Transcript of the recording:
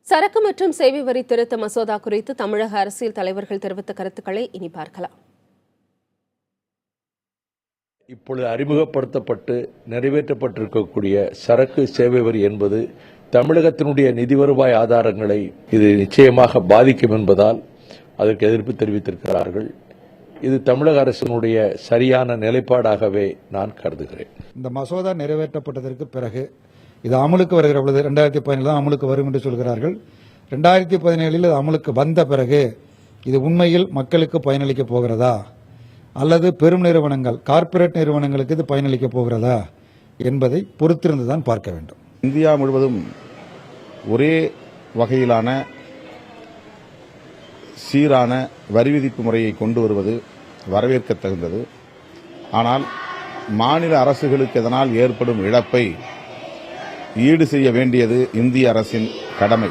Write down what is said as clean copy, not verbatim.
சரக்கு மற்றும் சேவை வரி திருத்த மசோதா குறித்து தமிழக அரசியல் தலைவர்கள் தெரிவித்த கருத்துக்களை இனி பார்க்கலாம். இப்பொழுது அறிமுகப்படுத்தப்பட்டு நிறைவேற்றப்பட்டிருக்கக்கூடிய சரக்கு சேவை வரி என்பது தமிழகத்தினுடைய நிதி வருவாய் ஆதாரங்களை இது நிச்சயமாக பாதிக்கும் என்பதால் அதற்கு எதிர்ப்பு தெரிவித்திருக்கிறார்கள். இது தமிழக அரசினுடைய சரியான நிலைப்பாடாகவே நான் கருதுகிறேன். இந்த மசோதா நிறைவேற்றப்பட்டதற்கு பிறகு இது அமலுக்கு வருகிற பொழுது 2017 தான் அமலுக்கு வரும் என்று சொல்கிறார்கள். 2017 இது அமலுக்கு வந்த பிறகு இது உண்மையில் மக்களுக்கு பயனளிக்க போகிறதா அல்லது பெரும் நிறுவனங்கள் கார்ப்பரேட் நிறுவனங்களுக்கு இது பயனளிக்க போகிறதா என்பதை பொறுத்திருந்துதான் பார்க்க வேண்டும். இந்தியா முழுவதும் ஒரே வகையிலான சீரான வரி விதிப்பு முறையை கொண்டு வருவது வரவேற்க தகுந்தது. ஆனால் மாநில அரசுகளுக்கு இதனால் ஏற்படும் இழப்பை ஈடு செய்ய வேண்டியது இந்திய அரசின் கடமை.